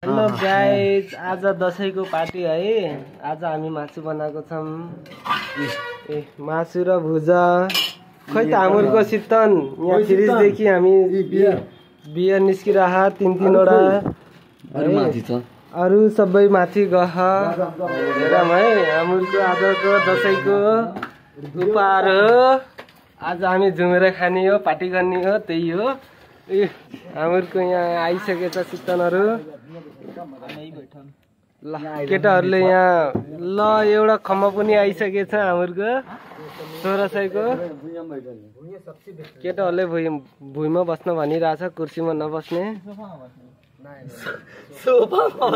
Hello guys, आज दसैँको party है। आज हामी मासु बनाएको छौँ। ए मासु र भुजा। खै त हामुरको शीतन यहाँ फ्रिजदेखि हामी बियर निस्किरह 3-3 वटा अरू सबै माथि गह हेरौँ है। हामुरको आजको दसैँको उपहार हो। आज हामी झुमेर खाने हो, पार्टी गर्ने हो, त्यही हो। हामुरको यहाँ आइसकेछ शीतनहरू। ल केटाहरूले यहाँ ल एउटा खम्बा पनि आइसकेछ हामुरको 1600को। केटाहरूले भुइँमा बस्न भनिरहेछ, कुर्सीमा नबस्ने।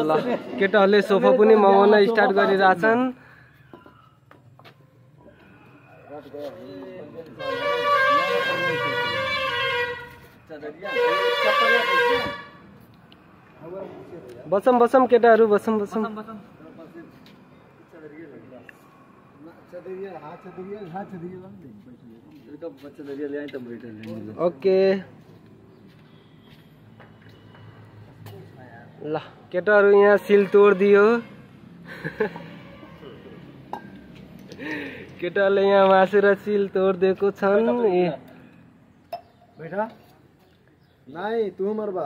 ल केटाहरूले सोफा पनि मगाउन स्टार्ट गरिरहेछन्। बसम केटाहरू बसम। ओके ल केटाहरू यहाँ सिल तोडिदियो। केटाहरूले यहाँ मासु र सिल तोडिदिएको छन्। बेटा नहीं तू मरबा।